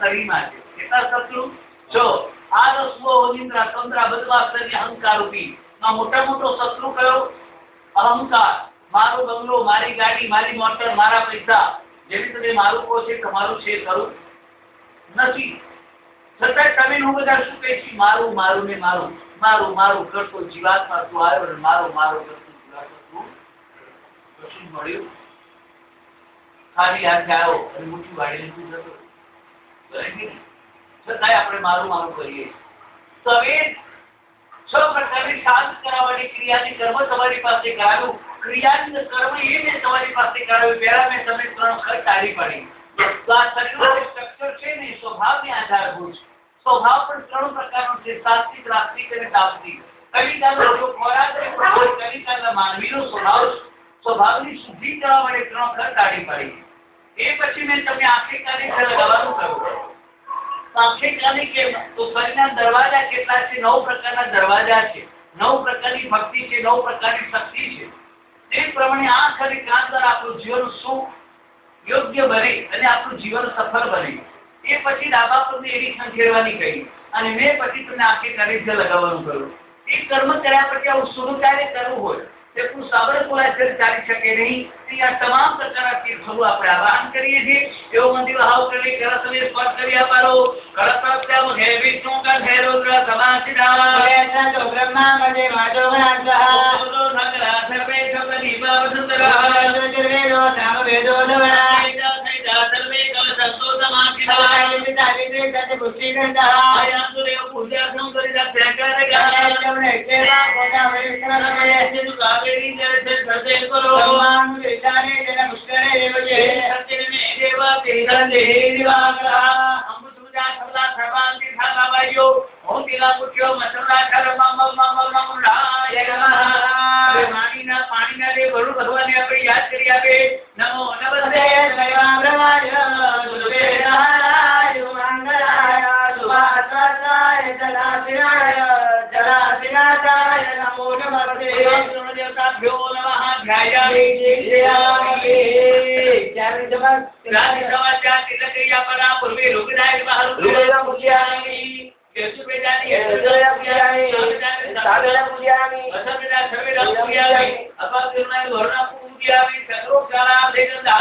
શરીરમાં છે. કેટલા શત્રુ? જો આ રસવો નિંદ્રા તંદ્રા બદમાશ અને અહંકાર રૂપી માં મોટો શત્રુ કયો? અહંકાર. મારો બંગલો, મારી ગાડી, મારી મોટર, મારા પૈસા, જેવી તમે મારું કહો છે તમારું છે ખરું નથી. છતાં તમે હું બધા શું કહે છે? મારું મારું ને મારું મારું મારું કરતો જીવાત્મા તું આવ્યો ને મારું મારું કરતો જીવાત્મા તું કશું મળ્યું? ખાલી હાથે આવ્યો અને મુઠ્ઠી વાળીને તું જતો. છતાંય આપણે મારું મારું કરીએ. તો હવે 6 પ્રકારની શાંત કરાવવાની ક્રિયાની કર્મ તમારી પાસે કરાવ્યું. ક્રિયાની કર્મ એ મેં તમારી પાસે કરાવ્યું. પહેલા મેં તમે 3 ખર્ચ ટાળી પડી. તો આ શરીરનું સ્ટ્રક્ચર છે ને સ્વભાવને આધારભૂત છે. સ્વભાવ પણ 3 પ્રકારનો છે: સાત્વિક, રાત્રિક અને તામસિક. કલિકાલનો જો ખોરાક છે, કલિકાલના માનવીનો સ્વભાવની શુદ્ધિ કરવા માટે 3 ખર્ચ ટાળી પડી. એ પછી મેં તમને આખી કાલે લગાવવાનું કહ્યું. આખી કાલે કેમ? તો શરીરના દરવાજા કેટલા છે? 9 પ્રકારના દરવાજા છે. 9 પ્રકારની ભક્તિ છે, 9 પ્રકારની શક્તિ છે. તે પ્રમાણે આ ખરી કામ દ્વારા આપણું જીવન સુખ યોગ્ય બને અને આપણું જીવન સફળ બને. એ પછી ડાબા પગને એડી ખંખેરવાની કહી અને મેં પછી તમને આખી કાલે લગાવવાનું કહ્યું. એ કર્મ કર્યા પછી આવું શુભ કાર્ય કરવું હોય તે કોઈ સાબરત બોલાય ચાલી શકે નહીં. આ તમામ પ્રકારના તીર્થોનું આપણે આવાહન કરીએ છીએ. એવો મંદિર હાવ કરી કળશને સ્પર્શ કરી આપવાનો. કળશત્યમ હે વિષ્ણુ કા હે રુદ્ર સમાસિદા તો બ્રહ્મા મજે માજો ગણાસા તો નગરા સર્વે સબની બાવસુંદરા વેદો નામ વેદો દવરાય સૈદા સર્વે કળશો સમાસિદા વિદા વિદે સતે પુષ્ટિ ગંધા આયાસુ દેવ પૂજા સંકરી દા ત્યાગને ગાય તમને સેવા ભોગા વેકરા રે જેતુ કાવેરી જળ છે સર્વે કરો બ્રહ્મા વિચારે જેના મુષ્કરે રેવજે સત્યને મે દેવા તેરા દેવાગા અમૃત સુજા સદા સર્વાંતિ સાબાયો હું તેલા પુત્યો મસલા કર મમ રાય ગમા માનીના પાણીના દે વરુ ભગવાનને આપણે યાદ કરી આપે. નમો નમસ્તે દયા બ્રહ્માય સુદેરાય મંગળાય સુભાસાય જલાસિનાય નમો નમસ્તે દેવતાભ્યો નમઃ ધ્યાયામિ ધ્યાયામિ. ચારે સમાચાર તિલકૈયા પરા પૂર્વે લોકદાય બહાર રૂપેલા પૂજ્યામિ કેસુ બેજાની એદયા પૂજ્યામિ સાધના પૂજ્યામિ અસમેદા સર્વેદા પૂજ્યામિ અપાતિર્ણાય વર્ણા પૂજ્યામિ સત્રો ચારા દેગંદા